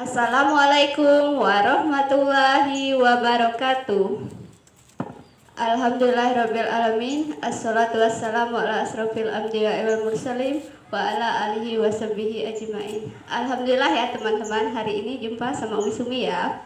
Assalamualaikum warahmatullahi wabarakatuh. Alhamdulillahirabbil alamin. Assalatu wassalamu ala asrofil anbiya'i wal mursalin wa ala alihi washabihi ajmain. Alhamdulillah ya teman-teman, hari ini jumpa sama Umi Sumi ya.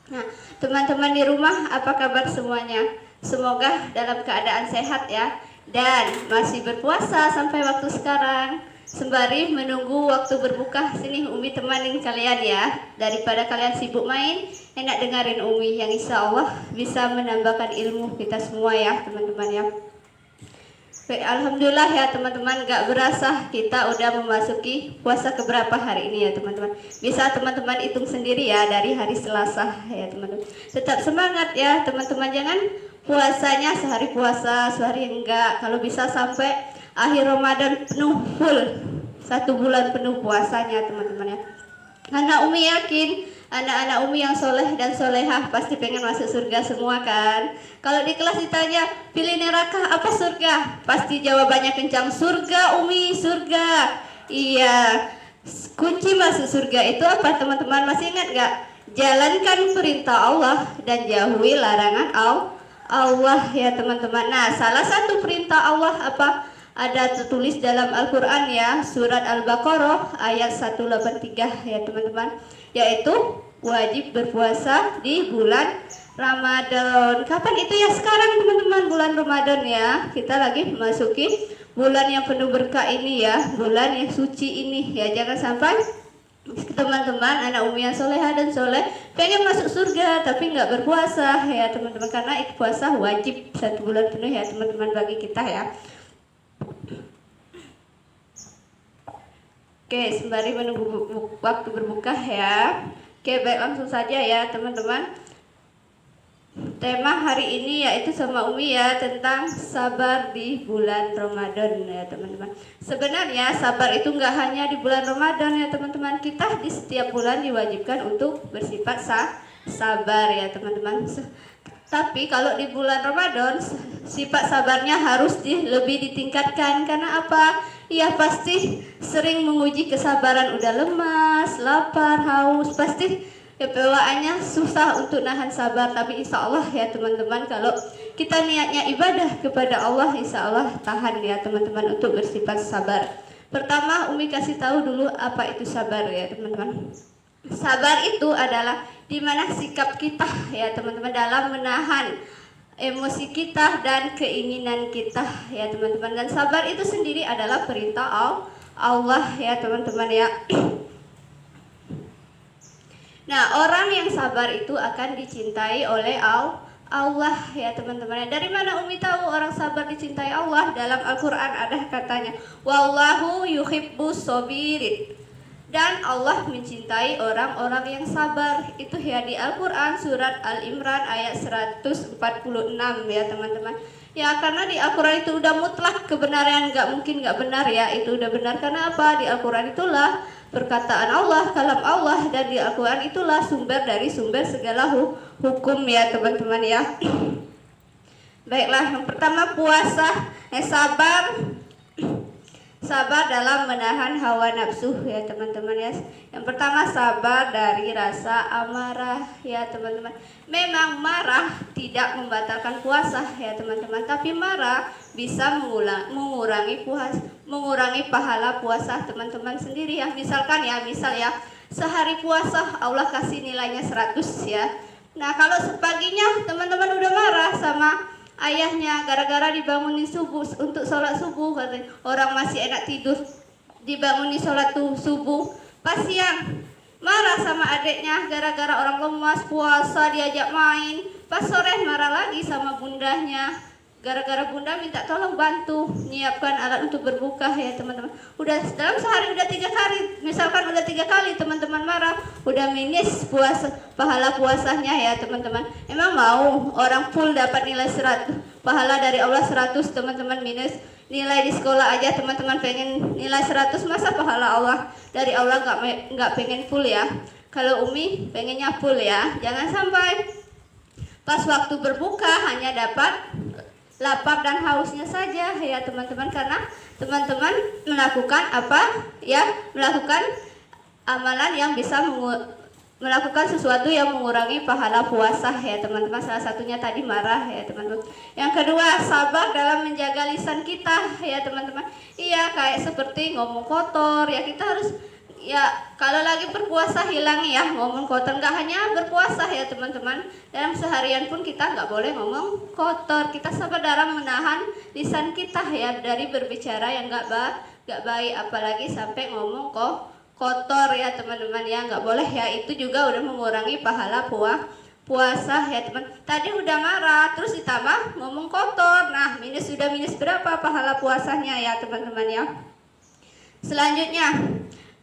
Nah, teman-teman di rumah apa kabar semuanya? Semoga dalam keadaan sehat ya, dan masih berpuasa sampai waktu sekarang. Sembari menunggu waktu berbuka, sini Umi temanin kalian ya. Daripada kalian sibuk main, enak dengerin Umi yang insya Allah bisa menambahkan ilmu kita semua ya teman-teman ya. Baik, alhamdulillah ya teman-teman, gak berasa kita udah memasuki puasa keberapa hari ini ya teman-teman. Bisa teman-teman hitung sendiri ya dari hari Selasa ya teman-teman. Tetap semangat ya teman-teman, jangan puasanya sehari puasa, sehari enggak. Kalau bisa sampai akhir Ramadan penuh full, 1 bulan penuh puasanya teman-teman ya. Karena Umi yakin anak-anak Umi yang soleh dan solehah pasti pengen masuk surga semua kan. Kalau di kelas ditanya pilih neraka apa surga, pasti jawabannya kencang, surga Umi, surga. Iya, kunci masuk surga itu apa teman-teman, masih ingat gak? Jalankan perintah Allah dan jauhi larangan Allah ya teman-teman. Nah, salah satu perintah Allah apa? Ada tertulis dalam Al-Quran ya, surat Al-Baqarah ayat 183 ya teman-teman, yaitu wajib berpuasa di bulan Ramadan. Kapan itu ya? Sekarang teman-teman, bulan Ramadan ya. Kita lagi memasuki bulan yang penuh berkah ini ya, bulan yang suci ini ya. Jangan sampai teman-teman anak Umi yang soleha dan soleh pengen masuk surga tapi nggak berpuasa ya teman-teman, karena itu puasa wajib 1 bulan penuh ya teman-teman bagi kita ya. Oke, sembari menunggu waktu berbuka ya. Oke, baik, langsung saja ya teman-teman. Tema hari ini yaitu sama Umi ya, tentang sabar di bulan Ramadan ya teman-teman. Sebenarnya sabar itu nggak hanya di bulan Ramadan ya teman-teman. Kita di setiap bulan diwajibkan untuk bersifat sabar ya teman-teman. Tapi kalau di bulan Ramadan sifat sabarnya harus lebih ditingkatkan. Karena apa? Ya pasti sering menguji kesabaran, udah lemas, lapar, haus, pasti bawaannya susah untuk nahan sabar. Tapi insya Allah ya teman-teman, kalau kita niatnya ibadah kepada Allah, insya Allah tahan ya teman-teman untuk bersifat sabar. Pertama Umi kasih tahu dulu apa itu sabar ya teman-teman. Sabar itu adalah dimana sikap kita ya teman-teman dalam menahan emosi kita dan keinginan kita ya teman-teman. Dan sabar itu sendiri adalah perintah Allah ya teman-teman ya. Nah, orang yang sabar itu akan dicintai oleh Allah ya teman-teman. Dari mana Umi tahu orang sabar dicintai Allah? Dalam Al-Quran ada katanya, wallahu yuhibbus sabirin. Dan Allah mencintai orang-orang yang sabar. Itu ya di Al-Quran surat Al-Imran ayat 146 ya teman-teman. Ya karena di Al-Quran itu udah mutlak kebenaran, nggak mungkin nggak benar ya. Itu udah benar, karena apa? Di Al-Quran itulah perkataan Allah, kalam Allah. Dan di Al-Quran itulah sumber dari sumber segala hukum ya teman-teman ya. Baiklah, yang pertama puasa, sabar dalam menahan hawa nafsu ya teman-teman ya. Yang pertama sabar dari rasa amarah ya teman-teman. Memang marah tidak membatalkan puasa ya teman-teman, tapi marah bisa mengurangi pahala puasa teman-teman sendiri ya. Misalkan ya, misal ya, sehari puasa Allah kasih nilainya 100 ya. Nah kalau sepaginya teman-teman udah marah sama ayahnya gara-gara dibangunin subuh untuk sholat subuh, katanya orang masih enak tidur dibangunin sholat subuh. Pas siang marah sama adiknya gara-gara orang lemas puasa diajak main. Pas sore marah lagi sama bundanya gara-gara bunda minta tolong bantu nyiapkan alat untuk berbuka ya teman-teman. Udah dalam sehari udah 3 kali, misalkan udah 3 kali teman-teman marah, udah minus pahala puasanya ya teman-teman. Emang mau orang full dapat nilai 100, pahala dari Allah 100, teman-teman minus nilai di sekolah aja teman-teman pengen nilai 100, masa pahala Allah dari Allah nggak pengen full ya. Kalau Umi pengennya full ya. Jangan sampai pas waktu berbuka hanya dapat lapar dan hausnya saja ya teman-teman, karena teman-teman melakukan apa ya, melakukan amalan yang bisa melakukan sesuatu yang mengurangi pahala puasa ya teman-teman. Salah satunya tadi marah ya teman-teman. Yang kedua, sabar dalam menjaga lisan kita ya teman-teman. Iya, kayak seperti ngomong kotor ya, kita harus ya kalau lagi berpuasa hilang ya ngomong kotor. Nggak hanya berpuasa ya teman-teman, dalam seharian pun kita nggak boleh ngomong kotor. Kita sabar dalam menahan lisan kita ya dari berbicara yang nggak baik, apalagi sampai ngomong kotor ya teman-teman ya, nggak boleh ya. Itu juga udah mengurangi pahala puasa ya teman. Tadi udah marah terus ditambah ngomong kotor, nah sudah minus berapa pahala puasanya ya teman-teman ya. Selanjutnya,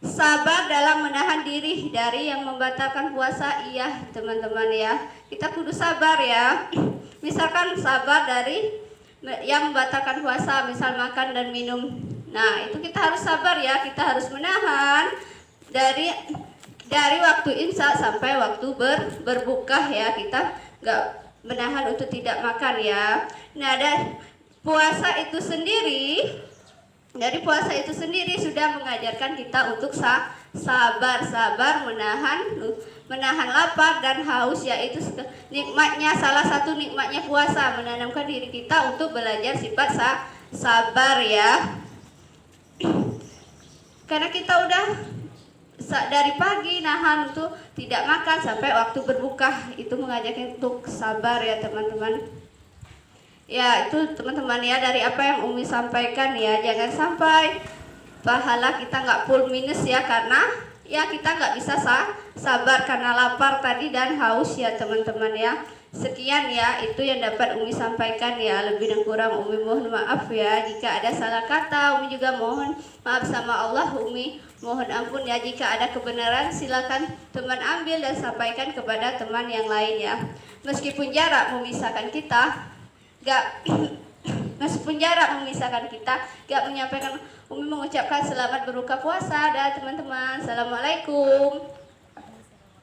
sabar dalam menahan diri dari yang membatalkan puasa. Iya teman-teman ya, kita kudu sabar ya. Misalkan sabar dari yang membatalkan puasa, misal makan dan minum. Nah itu kita harus sabar ya, kita harus menahan dari waktu imsak sampai waktu berbuka ya, kita nggak menahan untuk tidak makan ya. Nah dan puasa itu sendiri, dari puasa itu sendiri sudah mengajarkan kita untuk sabar menahan lapar dan haus, yaitu nikmatnya, salah satu nikmatnya puasa menanamkan diri kita untuk belajar sifat sabar ya. Karena kita udah dari pagi nahan untuk tidak makan sampai waktu berbuka, itu mengajarkan untuk sabar ya teman-teman. Ya itu teman-teman ya, dari apa yang Umi sampaikan ya, jangan sampai pahala kita nggak full minus ya, karena ya kita nggak bisa sabar karena lapar tadi dan haus ya teman-teman ya. Sekian ya, itu yang dapat Umi sampaikan ya. Lebih dan kurang Umi mohon maaf ya. Jika ada salah kata, Umi juga mohon maaf sama Allah. Umi mohon ampun ya. Jika ada kebenaran, silakan teman ambil dan sampaikan kepada teman yang lain ya. Meskipun jarak memisahkan kita, meskipun jarak memisahkan kita, gak menyampaikan, Umi mengucapkan selamat berbuka puasa dan teman-teman. Assalamualaikum.